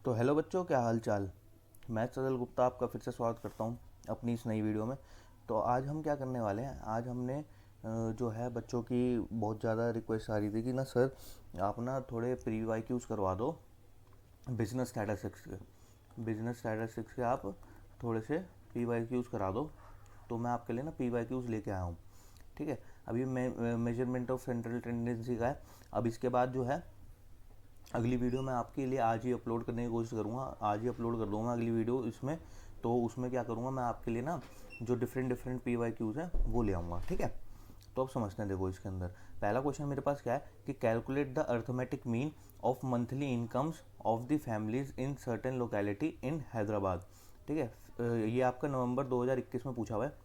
तो हेलो बच्चों, क्या हाल चाल। मैं सजल गुप्ता आपका फिर से स्वागत करता हूँ अपनी इस नई वीडियो में। तो आज हम क्या करने वाले हैं, आज हमने जो है बच्चों की बहुत ज़्यादा रिक्वेस्ट आ रही थी कि ना सर आप ना थोड़े प्री वाई क्यूज़ करवा दो बिजनेस स्टैटिस्टिक्स के। आप थोड़े से पी वाई क्यूज़ करा दो। तो मैं आपके लिए ना पी वाई क्यूज़ लेके आया हूँ। ठीक है, अभी मेजरमेंट ऑफ सेंट्रल टेंडेंसी का है। अब इसके बाद जो है अगली वीडियो मैं आपके लिए आज ही अपलोड करने की कोशिश करूँगा, आज ही अपलोड कर दूँगा अगली वीडियो इसमें। तो उसमें क्या करूँगा, मैं आपके लिए ना जो different different P Y Qs हैं वो ले आऊँगा। ठीक है, तो अब समझते हैं। देखो इसके अंदर पहला क्वेश्चन मेरे पास क्या है कि calculate the arithmetic mean of monthly incomes of the families in certain locality इन हैदराबाद। ठीक है, ये आपका नवंबर 2021 में पूछा हुआ है।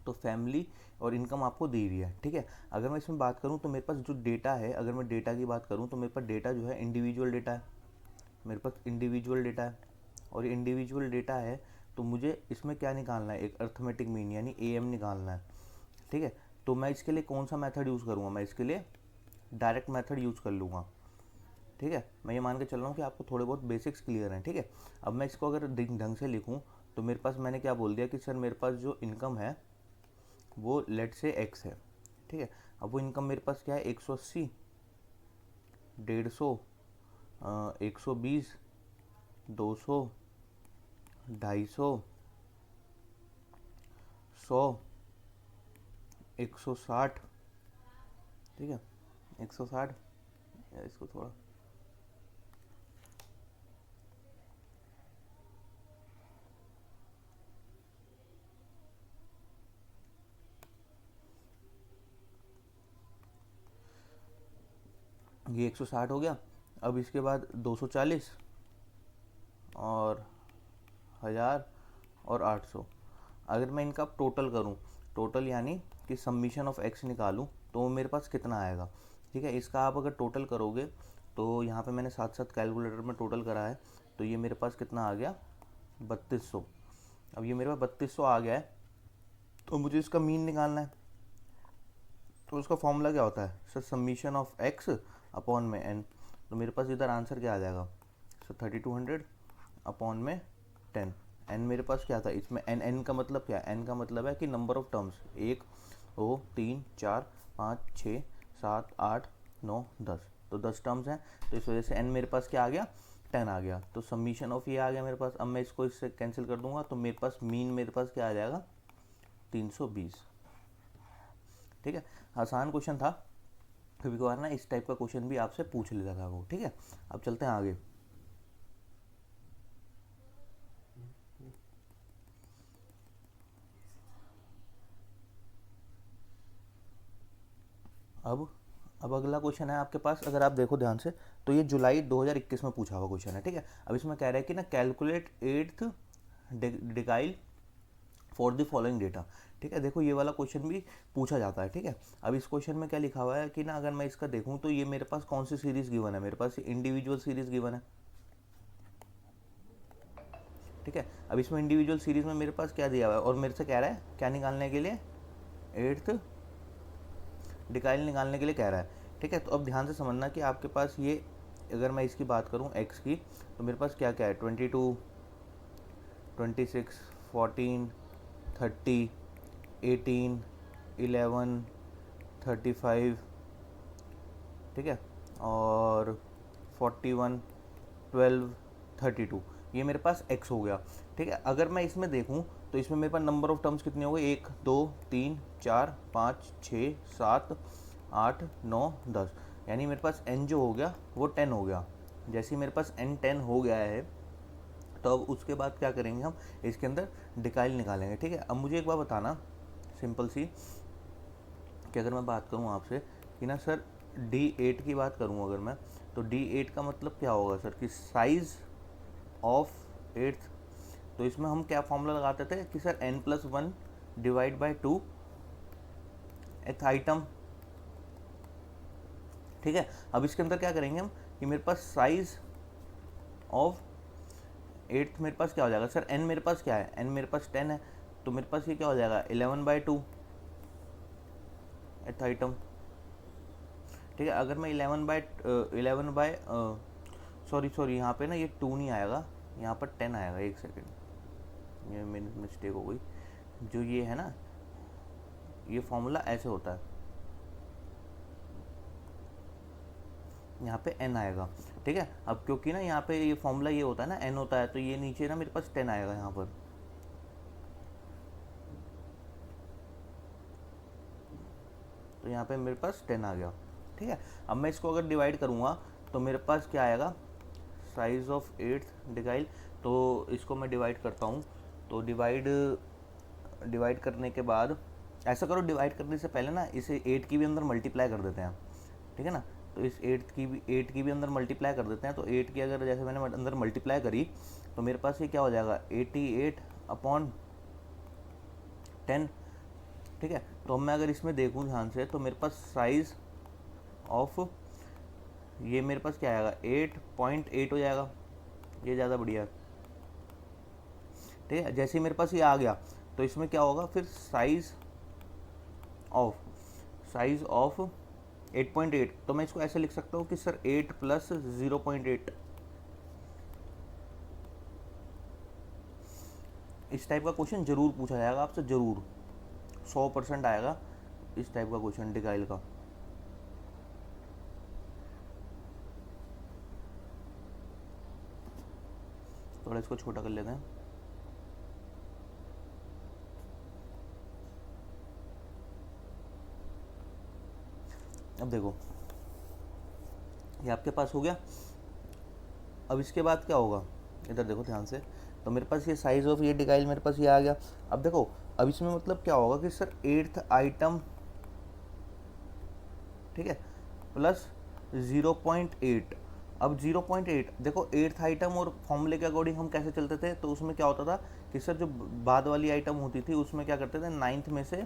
तो फैमिली और इनकम आपको दी हुई है। ठीक है, अगर मैं इसमें बात करूं तो मेरे पास जो डेटा है, अगर मैं डेटा की बात करूं तो मेरे पास डेटा जो है इंडिविजुअल डेटा है। मेरे पास इंडिविजुअल डेटा है और इंडिविजुअल डेटा है तो मुझे इसमें क्या निकालना है, एक अर्थमेटिक मीन यानी ए एम निकालना है। ठीक है, तो मैं इसके लिए कौन सा मेथड यूज़ करूँगा, मैं इसके लिए डायरेक्ट मेथड यूज़ कर लूँगा। ठीक है, मैं ये मान के चल रहा हूँ कि आपको थोड़े बहुत बेसिक्स क्लियर हैं। ठीक है, अब मैं इसको अगर ढंग से लिखूँ तो मेरे पास मैंने क्या बोल दिया कि सर मेरे पास जो इनकम है वो लेट से एक्स है। ठीक है, अब वो इनकम मेरे पास क्या है, 180, 150, 120, 200, 250, 100, 160। ठीक है, 160 या इसको थोड़ा ये 160 हो गया। अब इसके बाद 240 और 1000 और 800। अगर मैं इनका टोटल करूं, टोटल यानी कि समीशन ऑफ एक्स निकालूं तो मेरे पास कितना आएगा। ठीक है, इसका आप अगर टोटल करोगे तो यहाँ पे मैंने साथ साथ कैलकुलेटर में टोटल करा है तो ये मेरे पास कितना आ गया, 3200। अब ये मेरे पास 3200 आ गया है तो मुझे इसका मीन निकालना है। तो उसका फॉर्मूला क्या होता है sir, summation of x upon में एन। तो मेरे पास इधर आंसर क्या आ जाएगा सर, 3200 अपॉन में 10। एन मेरे पास क्या था इसमें, एन एन का मतलब क्या है, एन का मतलब है कि नंबर ऑफ टर्म्स, 1 2 3 4 5 6 7 8 9 10। तो 10 टर्म्स हैं तो इस वजह से एन मेरे पास क्या आ गया, 10 आ गया। तो समीशन ऑफ ये आ गया मेरे पास। अब मैं इसको इससे कैंसिल कर दूंगा तो मेरे पास मीन मेरे पास क्या आ जाएगा, 320। ठीक है, आसान क्वेश्चन था। कभी कभार ना इस टाइप का क्वेश्चन भी आपसे पूछ लेता था वो। ठीक है, अब चलते हैं आगे। अब अब अगला क्वेश्चन है आपके पास, अगर आप देखो ध्यान से तो ये जुलाई 2021 में पूछा हुआ क्वेश्चन है। ठीक है, अब इसमें कह रहा है कि ना calculate eighth decile for the following data. ठीक है, देखो ये वाला क्वेश्चन भी पूछा जाता है। ठीक है, अब इस क्वेश्चन में क्या लिखा हुआ है कि ना अगर मैं इसका देखूं तो ये मेरे पास कौन सी सीरीज गिवन है, मेरे पास इंडिविजुअल सीरीज गिवन है। ठीक है, अब इसमें इंडिविजुअल सीरीज में मेरे पास क्या दिया हुआ है और मेरे से कह रहा है क्या निकालने के लिए, एट्थ डिकाइल निकालने के लिए कह रहा है। ठीक है, तो अब ध्यान से समझना कि आपके पास ये, अगर मैं इसकी बात करूं एक्स की, तो मेरे पास क्या क्या है, 22, 26, 14, 30, 18, 11, 35। ठीक है, और 41, 12, 32। ये मेरे पास x हो गया। ठीक है, अगर मैं इसमें देखूं तो इसमें मेरे पास नंबर ऑफ टर्म्स कितने हो गए, 1 2 3 4 5 6 7 8 9 10। यानी मेरे पास n जो हो गया वो 10 हो गया। जैसे ही मेरे पास n 10 हो गया है तो अब उसके बाद क्या करेंगे, हम इसके अंदर डिकाइल निकालेंगे। ठीक है, अब मुझे एक बात बताना सिंपल सी, कि अगर मैं बात करूँ आपसे कि ना सर D8 की बात करूँ अगर मैं, तो D8 का मतलब क्या होगा सर, कि साइज़ ऑफ एट्थ। तो इसमें हम क्या फॉर्मूला लगाते थे कि सर n+1 डिवाइड बाई 2 एथ आइटम। ठीक है, अब इसके अंदर क्या करेंगे हम कि मेरे पास साइज ऑफ एट्थ मेरे पास क्या हो जाएगा सर, n मेरे पास क्या है, n मेरे पास 10 है तो मेरे पास ये क्या हो जाएगा, 11/2 एथ आइटम। ठीक है, अगर मैं 11 बाय सॉरी यहाँ पे ना ये 2 नहीं आएगा, यहाँ पर 10 आएगा। एक सेकेंड, ये मेरी मिस्टेक हो गई। जो ये है ना, ये फॉर्मूला ऐसे होता है, यहाँ पे n आएगा, ठीक है। अब क्योंकि ना यहाँ पे ये फॉर्मूला ये होता है ना, n होता है, तो ये नीचे ना मेरे पास 10 आएगा यहाँ पर। तो यहाँ पे मेरे पास 10 आ गया, ठीक है। अब मैं इसको अगर डिवाइड करूँगा तो मेरे पास क्या आएगा, साइज ऑफ 8th डिकाइल। तो इसको मैं डिवाइड करता हूँ, तो डिवाइड करने के बाद ऐसा करो, डिवाइड करने से पहले ना इसे 8 की भी अंदर मल्टीप्लाई कर देते हैं, ठीक है ना। तो इस 8 की भी अंदर मल्टीप्लाई कर देते हैं। तो 8 की अगर जैसे मैंने अंदर मल्टीप्लाई करी तो मेरे पास ये क्या हो जाएगा, 88/10, ठीक है। तो अब मैं अगर इसमें देखूँ ध्यान से तो मेरे पास साइज ऑफ ये मेरे पास क्या आएगा, 8.8 हो जाएगा। ये ज़्यादा बढ़िया है, ठीक है। जैसे ही मेरे पास ये आ गया तो इसमें क्या होगा फिर, साइज ऑफ 8.8। तो मैं इसको ऐसे लिख सकता हूँ कि सर 8 + 0.8। इस टाइप का क्वेश्चन जरूर पूछा जाएगा आपसे, जरूर 100% आएगा इस टाइप का क्वेश्चन डिकाइल का। थोड़ा इसको छोटा कर लेते हैं। अब देखो ये आपके पास हो गया। अब इसके बाद क्या होगा, इधर देखो ध्यान से। तो मेरे पास ये साइज ऑफ ये डिकाइल मेरे पास ये आ गया। अब देखो अब इसमें मतलब क्या होगा कि सर 8th आइटम, ठीक है, प्लस 0.8। अब 0.8 देखो 8th आइटम और फॉर्मूले के अकॉर्डिंग हम कैसे चलते थे, तो उसमें क्या होता था कि सर जो बाद वाली आइटम होती थी उसमें क्या करते थे, 9th में से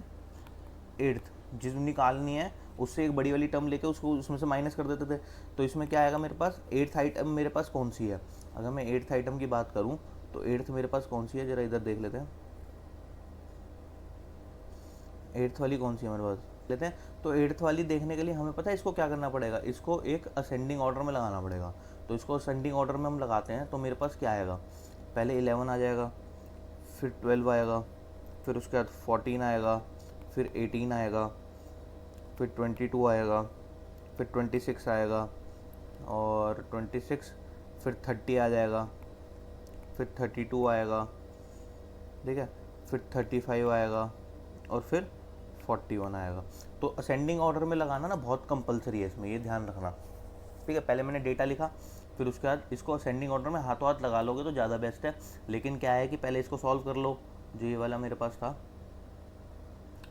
8th जिस निकालनी है उससे एक बड़ी वाली टर्म लेके उसको उसमें से माइनस कर देते थे। तो इसमें क्या आएगा मेरे पास, 8th आइटम मेरे पास कौन सी है। अगर मैं 8th आइटम की बात करूं तो 8th मेरे पास कौन सी है, जरा इधर देख लेते हैं। 8th वाली कौन सी है मेरे पास, लेते हैं। तो 8th वाली देखने के लिए हमें पता है इसको क्या करना पड़ेगा, इसको एक असेंडिंग ऑर्डर में लगाना पड़ेगा। तो इसको असेंडिंग ऑर्डर में हम लगाते हैं तो मेरे पास क्या आएगा, पहले 11 आ जाएगा, फिर 12 आएगा, फिर उसके बाद 14 आएगा, फिर 18 आएगा, फिर 22 आएगा, फिर 26 आएगा, और 26 फिर 30 आ जाएगा, फिर 32 आएगा, ठीक है, फिर 35 आएगा, और फिर 41 आएगा। तो असेंडिंग ऑर्डर में लगाना ना बहुत कंपलसरी है इसमें, ये ध्यान रखना, ठीक है। पहले मैंने डेटा लिखा, फिर उसके बाद इसको असेंडिंग ऑर्डर में हाथों हाथ लगा लोगे तो ज़्यादा बेस्ट है। लेकिन क्या है कि पहले इसको सॉल्व कर लो, जो ये वाला मेरे पास था,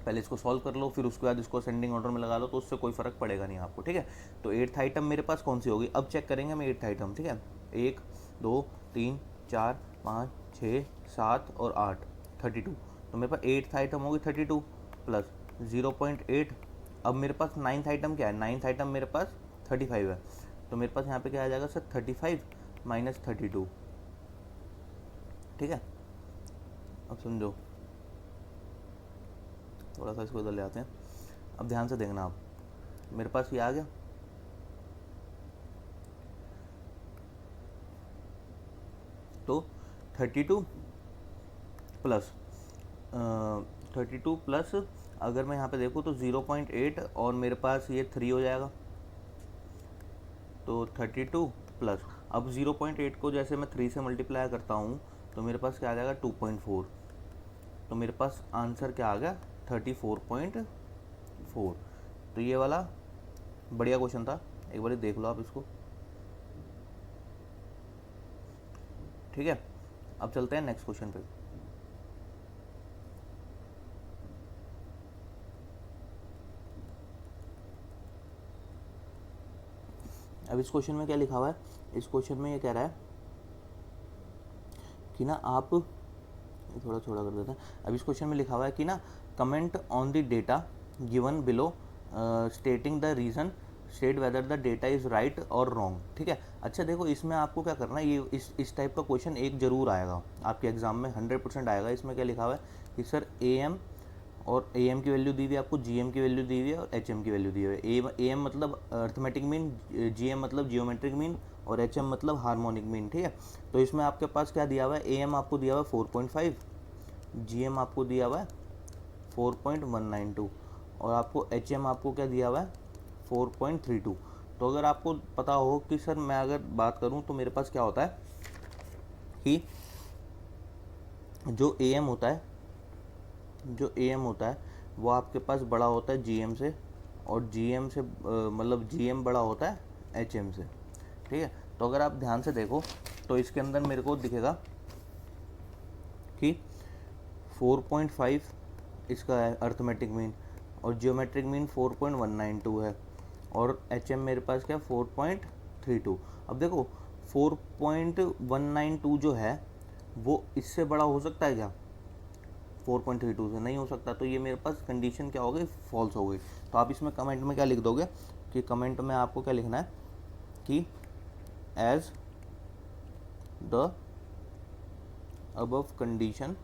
पहले इसको सॉल्व कर लो, फिर उसके बाद इसको असेंडिंग ऑर्डर में लगा लो, तो उससे कोई फ़र्क पड़ेगा नहीं आपको, ठीक है। तो 8th आइटम मेरे पास कौन सी होगी, अब चेक करेंगे हम 8th आइटम, ठीक है। 1 2 3 4 5 6 7 और 8, 32। तो मेरे पास 8th आइटम होगी 32 प्लस 0.8। अब मेरे पास 9th आइटम क्या है, 9th आइटम मेरे पास 35 है। तो मेरे पास यहाँ पे क्या आ जाएगा सर, 35 माइनस 32, ठीक है। अब समझो, थोड़ा सा इसको इधर ले आते हैं। अब ध्यान से देखना आप, मेरे पास ये आ गया। तो 32 प्लस 32 प्लस अगर मैं यहाँ पे देखूँ तो 0.8 और मेरे पास ये 3 हो जाएगा। तो 32 प्लस, अब 0.8 को जैसे मैं 3 से मल्टीप्लाई करता हूँ तो मेरे पास क्या आ जाएगा, 2.4। तो मेरे पास आंसर क्या आ गया, 34.4। तो ये वाला बढ़िया क्वेश्चन था, एक बार देख लो आप इसको, ठीक है। अब चलते हैं नेक्स्ट क्वेश्चन पे। अब इस क्वेश्चन में क्या लिखा हुआ है, इस क्वेश्चन में ये कह रहा है कि ना आप थोड़ा छोटा कर देते हैं। अब इस क्वेश्चन में लिखा हुआ है कि ना, comment on the data given below stating the reason, state whether the data is right or wrong, ठीक है। अच्छा देखो इसमें आपको क्या करना है, ये इस टाइप का क्वेश्चन एक जरूर आएगा आपके एग्जाम में, 100% आएगा। इसमें क्या लिखा हुआ है कि सर AM और AM की वैल्यू दी हुई है आपको, GM की वैल्यू दी हुई है और HM की वैल्यू दी हुई है। AM मतलब अर्थमेटिक मीन, GM मतलब जियोमेट्रिक मीन, और एच एम मतलब हार्मोनिक मीन, ठीक है। तो इसमें आपके पास क्या दिया हुआ है, ए एम आपको दिया हुआ है 4.5, जी एम आपको दिया हुआ है 4.192 और आपको एच एम आपको क्या दिया हुआ है 4.32। तो अगर आपको पता हो कि सर मैं अगर बात करूं तो मेरे पास क्या होता है कि जो ए एम होता है, जो ए एम होता है वो आपके पास बड़ा होता है जी एम से, और जी एम से मतलब जी एम बड़ा होता है एच एम से, ठीक है। तो अगर आप ध्यान से देखो तो इसके अंदर मेरे को दिखेगा कि 4.5 इसका है अर्थमेटिक मीन, और जियोमेट्रिक मीन 4.192 है, और एच एम मेरे पास क्या 4.32। अब देखो 4.192 जो है वो इससे बड़ा हो सकता है क्या, 4.32 से नहीं हो सकता। तो ये मेरे पास कंडीशन क्या हो गई, फॉल्स हो गई। तो आप इसमें कमेंट में क्या लिख दोगे कि कमेंट में आपको क्या लिखना है कि as the above condition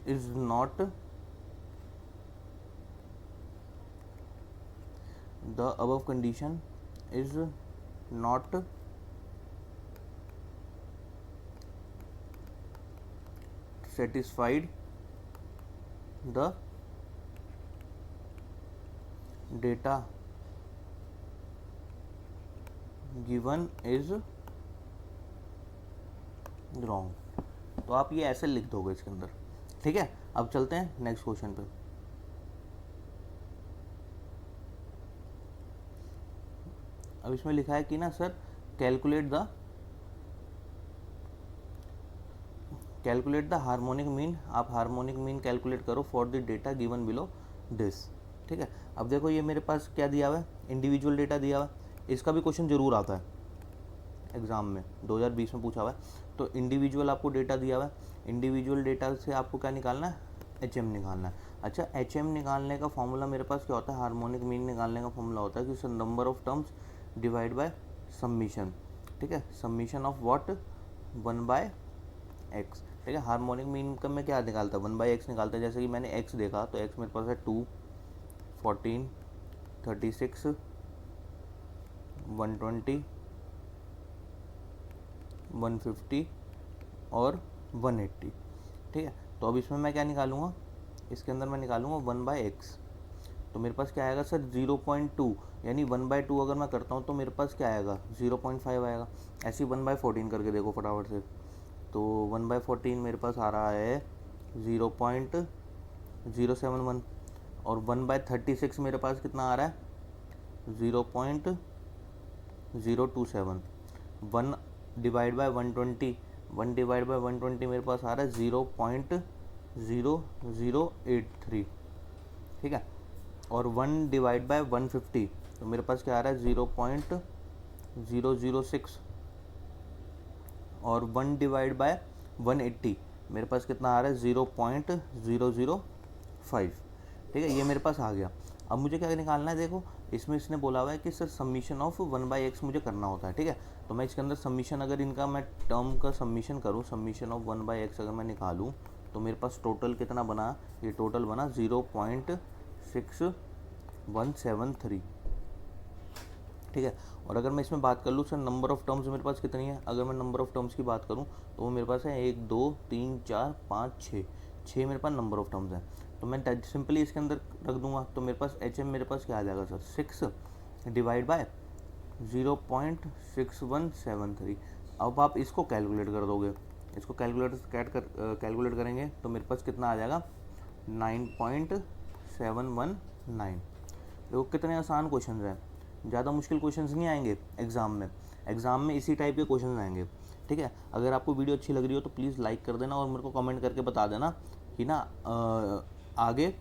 is not the above condition is not satisfied the data given is wrong। तो आप ये ऐसे लिख दोगे इसके अंदर, ठीक है। अब चलते हैं नेक्स्ट क्वेश्चन पे। अब इसमें लिखा है कि ना sir calculate the harmonic mean. आप हार्मोनिक मीन कैलकुलेट करो for the data given below this, ठीक है। अब देखो ये मेरे पास क्या दिया हुआ है, इंडिविजुअल डेटा दिया हुआ है। इसका भी क्वेश्चन जरूर आता है एग्जाम में, 2020 में पूछा हुआ है। तो इंडिविजुअल आपको डेटा दिया हुआ है, इंडिविजुअल डेटा से आपको क्या निकालना है, एच एम निकालना है। अच्छा, एच एम निकालने का फॉर्मूला मेरे पास क्या होता है, हार्मोनिक मीन निकालने का फॉर्मूला होता है कि number of terms divide by summation, ठीक है। समीशन ऑफ व्हाट, 1/x, ठीक है। हार्मोनिक मीन का मैं क्या निकालता है, 1/x निकालता है। जैसे कि मैंने x देखा तो x मेरे पास है 2, 14, 36, 120, 150 और 180, ठीक है। तो अब इसमें मैं क्या निकालूंगा, इसके अंदर मैं निकालूंगा 1/x। तो मेरे पास क्या आएगा सर 0.2, यानी 1/2 अगर मैं करता हूँ तो मेरे पास क्या आएगा 0.5 आएगा। ऐसे ही 1/14 करके देखो फटाफट से। तो 1/14 मेरे पास आ रहा है 0.071, और 1/36 मेरे पास कितना आ रहा है 0.027। 1 डिवाइड बाय 120, 1 डिवाइड बाय 120 मेरे पास आ रहा है 0.0083, ठीक है। और 1 डिवाइड बाय 150 तो मेरे पास क्या आ रहा है 0.006, और 1 डिवाइड बाय 180 मेरे पास कितना आ रहा है 0.005, ठीक है। ये मेरे पास आ गया। अब मुझे क्या निकालना है, देखो इसमें इसने बोला हुआ है कि सर समीशन ऑफ 1/x मुझे करना होता है, ठीक है। तो मैं इसके अंदर समीशन, अगर इनका मैं टर्म का समीशन करूँ, समीशन ऑफ 1/x अगर मैं निकालूँ तो मेरे पास टोटल कितना बना, ये टोटल बना 0.6173, ठीक है। और अगर मैं इसमें बात कर लूँ सर नंबर ऑफ टर्म्स मेरे पास कितनी है, अगर मैं नंबर ऑफ टर्म्स की बात करूँ तो वो मेरे पास है 1 2 3 4 5 6 मेरे पास नंबर ऑफ टर्म्स हैं। तो मैं सिंपली इसके अंदर रख दूंगा तो मेरे पास एच एम मेरे पास क्या आ जाएगा सर 6 डिवाइड बाय 0.6173। अब आप इसको कैलकुलेट कर दोगे, इसको कैलकुलेट करेंगे तो मेरे पास कितना आ जाएगा 9.719। देखो कितने आसान क्वेश्चन हैं, ज़्यादा मुश्किल क्वेश्चंस नहीं आएंगे एग्ज़ाम में। एग्ज़ाम में इसी टाइप के क्वेश्चन आएंगे, ठीक है। अगर आपको वीडियो अच्छी लग रही हो तो प्लीज़ लाइक कर देना और मेरे को कमेंट करके बता देना कि ना आगे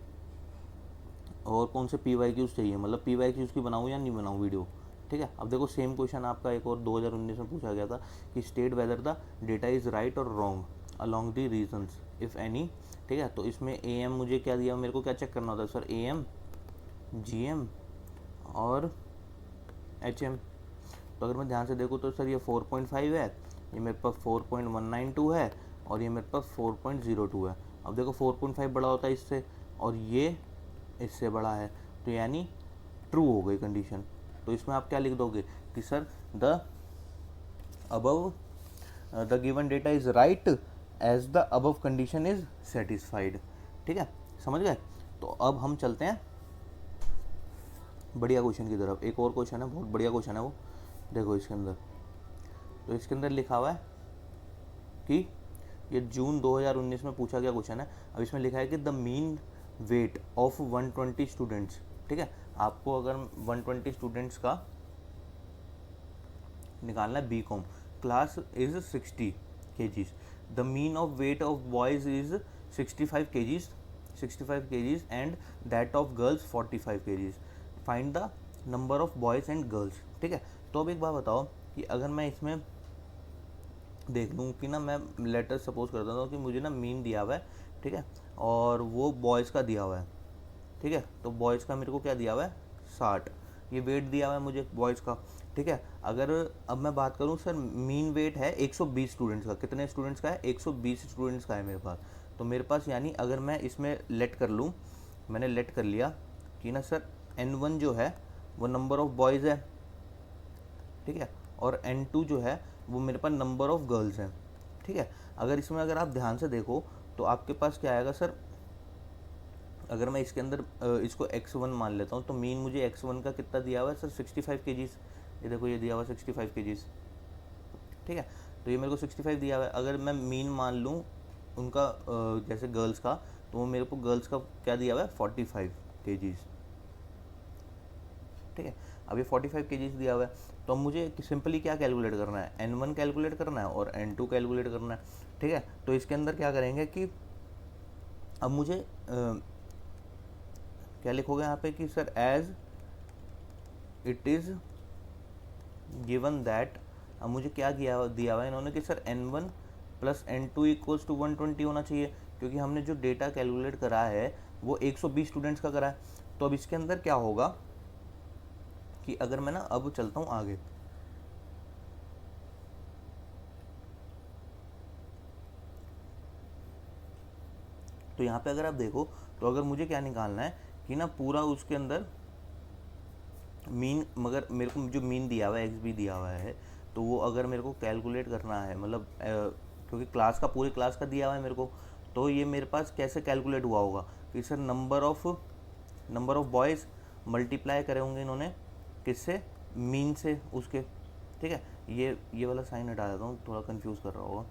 और कौन से PYQs चाहिए, मतलब PYQs की बनाऊँ या नहीं बनाऊँ वीडियो, ठीक है। अब देखो सेम क्वेश्चन आपका एक और 2019 में पूछा गया था कि state whether the data is right or wrong along the reasons if any, ठीक है। तो इसमें AM मुझे क्या दिया, मेरे को क्या चेक करना होता है सर AM, GM और HM। तो अगर मैं ध्यान से देखूँ तो सर ये 4.5 है, ये मेरे पास 4.192 है, और ये मेरे पास 4.02 है। अब देखो 4.5 बड़ा होता है इससे और ये इससे बड़ा है, तो यानी ट्रू हो गई कंडीशन, तो इसमें आप क्या लिख दोगे कि sir the above the given data is right as the above condition is satisfied. ठीक है, समझ गए। तो अब हम चलते हैं बढ़िया क्वेश्चन की तरफ। एक और क्वेश्चन है, बहुत बढ़िया क्वेश्चन है वो, देखो इसके अंदर। तो इसके अंदर लिखा हुआ है कि ये जून 2019 में पूछा गया क्वेश्चन है। अब इसमें लिखा है कि the mean weight of 120 students. ठीक है, आपको अगर 120 स्टूडेंट्स का निकालना है, BCom class is 60 kgs, the mean of weight of boys is 65 kgs and that of girls 45 kgs, find the number of boys and girls. ठीक है, तो अब एक बात बताओ कि अगर मैं इसमें देख लूँ कि ना, मैं लेटर सपोज करता हूँ कि मुझे ना मीन दिया हुआ है, ठीक है, और वो बॉयज़ का दिया हुआ है। ठीक है, तो बॉयज़ का मेरे को क्या दिया हुआ है 60, ये वेट दिया हुआ है मुझे बॉयज़ का। ठीक है, अगर अब मैं बात करूँ सर, मीन वेट है 120 स्टूडेंट्स का, कितने स्टूडेंट्स का है 120 स्टूडेंट्स का है मेरे पास। तो मेरे पास यानी अगर मैं इसमें लेट कर लूँ, मैंने लेट कर लिया कि ना सर N1 जो है वो नंबर ऑफ बॉयज़ है, ठीक है, और N2 जो है वो मेरे पास नंबर ऑफ गर्ल्स हैं। ठीक है, अगर इसमें अगर आप ध्यान से देखो तो आपके पास क्या आएगा सर, अगर मैं इसके अंदर इसको x1 मान लेता हूँ, तो मीन मुझे x1 का कितना दिया हुआ है सर 65 kgs। ये देखो ये दिया हुआ 65 kgs। ठीक है, तो ये मेरे को 65 दिया हुआ है। अगर मैं मीन मान लूँ उनका जैसे गर्ल्स का, तो वो मेरे को गर्ल्स का क्या दिया हुआ है 45 kgs। ठीक है, अब ये 45 kgs दिया हुआ है, तो अब मुझे सिंपली क्या कैलकुलेट करना है, N1 कैलकुलेट करना है और N2 कैलकुलेट करना है। ठीक है, तो इसके अंदर क्या करेंगे कि अब मुझे क्या लिखोगे यहाँ पे कि sir as it is given that, अब मुझे क्या दिया हुआ है इन्होंने कि sir N1 plus N2 equals to 120 होना चाहिए, क्योंकि हमने जो डेटा कैलकुलेट करा है वो 120 स्टूडेंट्स का करा है। तो अब इसके अंदर क्या होगा कि अगर मैं ना अब चलता हूँ आगे, तो यहाँ पे अगर आप देखो तो अगर मुझे क्या निकालना है कि ना पूरा उसके अंदर मीन, मगर मेरे को जो मीन दिया हुआ है एक्स भी दिया हुआ है, तो वो अगर मेरे को कैलकुलेट करना है, मतलब क्योंकि क्लास का पूरी क्लास का दिया हुआ है मेरे को, तो ये मेरे पास कैसे कैलकुलेट हुआ होगा कि sir number of boys multiply करे होंगे इन्होंने किससे, मीन से उसके। ठीक है, ये वाला साइन हटा देता हूँ, थोड़ा कंफ्यूज कर रहा होगा।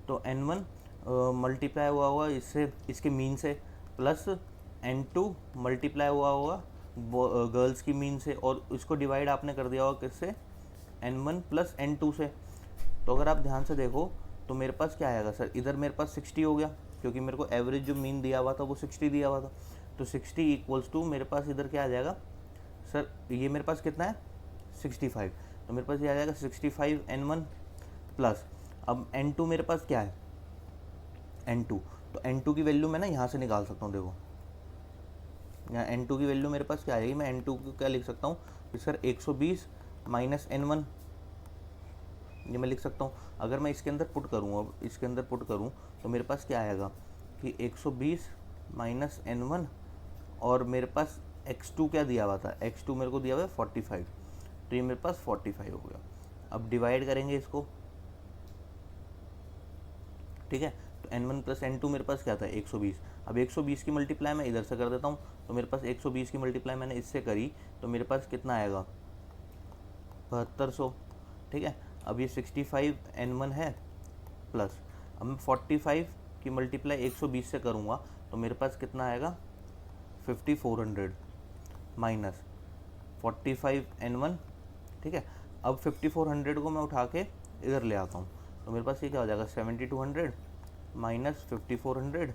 तो N1 मल्टीप्लाई हुआ होगा इससे, इसके मीन से, प्लस N2 मल्टीप्लाई हुआ होगा गर्ल्स की मीन से, और इसको डिवाइड आपने कर दिया होगा किससे, N1 प्लस N2 से। तो अगर आप ध्यान से देखो तो मेरे पास क्या आएगा सर, इधर मेरे पास 60 हो गया, क्योंकि मेरे को एवरेज जो मीन दिया हुआ था वो 60 दिया हुआ था। तो 60 इक्वल्स टू मेरे पास इधर क्या आ जाएगा सर, ये मेरे पास कितना है 65, तो मेरे पास ये आ जाएगा 65 N1 प्लस, अब N2 मेरे पास क्या है N2, तो N2 की वैल्यू मैं ना यहाँ से निकाल सकता हूँ। देखो यहाँ N2 की वैल्यू मेरे पास क्या आएगी, मैं N2 को क्या लिख सकता हूँ कि सर 120 माइनस N1, ये मैं लिख सकता हूँ। अगर मैं इसके अंदर पुट करूँ, अब इसके अंदर पुट करूँ तो मेरे पास क्या आएगा कि 120 माइनस N1, और मेरे पास X2 क्या दिया हुआ था, X2 मेरे को दिया हुआ है 45, तो ये मेरे पास 45 हो गया। अब डिवाइड करेंगे इसको, ठीक है, तो N1 प्लस N2 मेरे पास क्या था 120। अब 120 की मल्टीप्लाई मैं इधर से कर देता हूँ, तो मेरे पास 120 की मल्टीप्लाई मैंने इससे करी, तो मेरे पास कितना आएगा 7200। ठीक है, अब ये 65 N1 है प्लस, अब मैं 45 की मल्टीप्लाई 120 से करूँगा, तो मेरे पास कितना आएगा 5400 माइनस 45 N1। ठीक है, अब 5400 को मैं उठा के इधर ले आता हूँ, तो मेरे पास ये क्या हो जाएगा 7200 माइनस 5400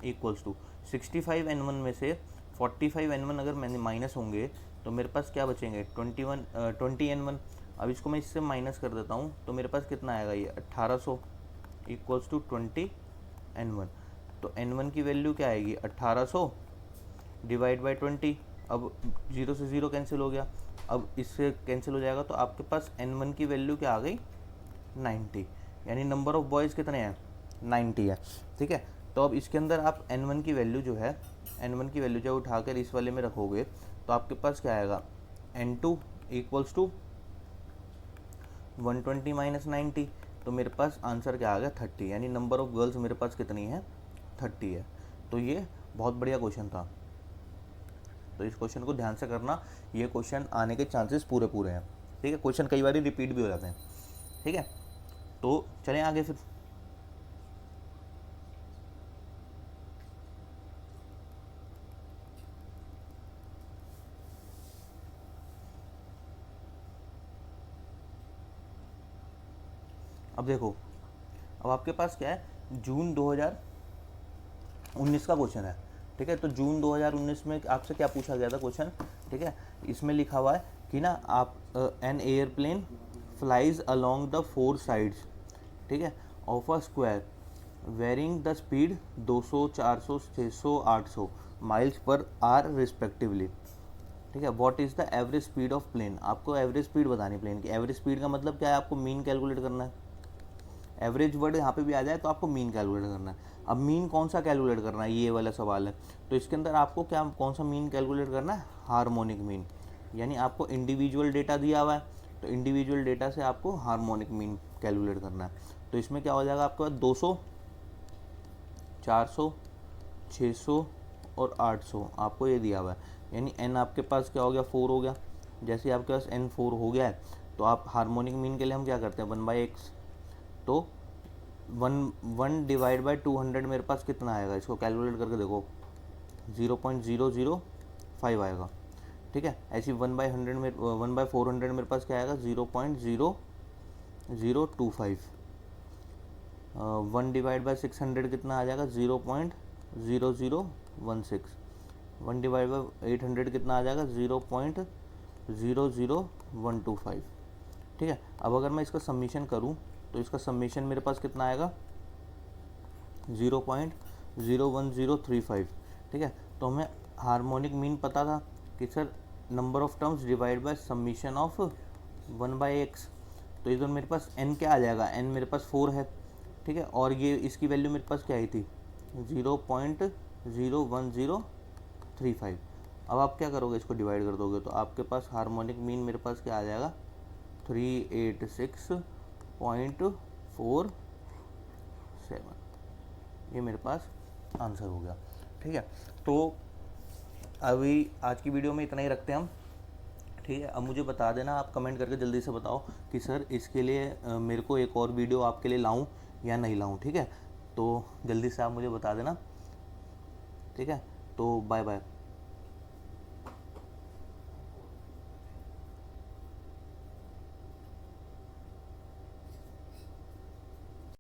इक्वल्स टू 65 N1 में से 45 N1 अगर मैंने माइनस होंगे तो मेरे पास क्या बचेंगे 20 N1। अब इसको मैं इससे माइनस कर देता हूँ, तो मेरे पास कितना आएगा ये 1800 इक्वल्स टू 20 N1। तो N1 की वैल्यू क्या आएगी 1800 डिवाइड बाई 20। अब 0 से 0 कैंसिल हो गया, अब इससे कैंसिल हो जाएगा, तो आपके पास n1 की वैल्यू क्या आ गई 90, यानी नंबर ऑफ़ बॉयज़ कितने हैं 90 है। ठीक है, तो अब इसके अंदर आप n1 की वैल्यू जो है, n1 की वैल्यू जब उठाकर इस वाले में रखोगे तो आपके पास क्या आएगा n2 इक्वल्स टू 120 माइनस 90, तो मेरे पास आंसर क्या आ गया 30, यानी नंबर ऑफ़ गर्ल्स मेरे पास कितनी है 30 है। तो ये बहुत बढ़िया क्वेश्चन था, तो इस क्वेश्चन को ध्यान से करना, ये क्वेश्चन आने के चांसेस पूरे पूरे हैं। ठीक है, क्वेश्चन कई बार रिपीट भी हो जाते हैं। ठीक है, तो चलें आगे फिर। अब देखो, अब आपके पास क्या है, जून 2019 का क्वेश्चन है। ठीक है, तो जून 2019 में आपसे क्या पूछा गया था क्वेश्चन। ठीक है, इसमें लिखा हुआ है कि ना आप an airplane flies along the 4 sides, ठीक है, of a square varying the speed 200, 400, 600, 800 miles per hour respectively. ठीक है, what is the average speed of plane, आपको एवरेज स्पीड बतानी प्लेन की। एवरेज स्पीड का मतलब क्या है, आपको मीन कैलकुलेट करना है। एवरेज वर्ड यहाँ पे भी आ जाए तो आपको मीन कैलकुलेट करना है। अब मीन कौन सा कैलकुलेट करना है, ये वाला सवाल है। तो इसके अंदर आपको क्या, कौन सा मीन कैलकुलेट करना है, हार्मोनिक मीन, यानी आपको इंडिविजुअल डेटा दिया हुआ है, तो इंडिविजुअल डेटा से आपको हार्मोनिक मीन कैलकुलेट करना है। तो इसमें क्या हो जाएगा, आपके पास 200, 400, 600 और 800 आपको ये दिया हुआ है, यानी एन आपके पास क्या हो गया 4 हो गया। जैसे ही आपके पास एन 4 हो गया है, तो आप हार्मोनिक मीन के लिए हम क्या करते हैं 1/x, तो 1 डिवाइड बाई 200 मेरे पास कितना आएगा, इसको कैलकुलेट करके देखो 0.005 आएगा। ठीक है, ऐसी 1/100 में 1/400 मेरे पास क्या आएगा 0.0025। 1 डिवाइड बाई 600 कितना आ जाएगा 0.0016। 1 डिवाइड बाई 800 कितना आ जाएगा 0.00125। ठीक है, अब अगर मैं इसका सबमिशन करूं तो इसका सबमिशन मेरे पास कितना आएगा 0.01035। ठीक है, तो हमें हार्मोनिक मीन पता था कि sir number of terms divide by submission of 1/x, तो इधर मेरे पास n क्या आ जाएगा, n मेरे पास 4 है। ठीक है, और ये इसकी वैल्यू मेरे पास क्या आई थी 0.01035। अब आप क्या करोगे, इसको डिवाइड कर दोगे तो आपके पास हार्मोनिक मीन मेरे पास क्या आ जाएगा 386.47, ये मेरे पास आंसर हो गया। ठीक है, तो अभी आज की वीडियो में इतना ही रखते हैं हम। ठीक है, अब मुझे बता देना, आप कमेंट करके जल्दी से बताओ कि सर इसके लिए मेरे को एक और वीडियो आपके लिए लाऊं या नहीं लाऊं। ठीक है, तो जल्दी से आप मुझे बता देना। ठीक है, तो बाय बाय।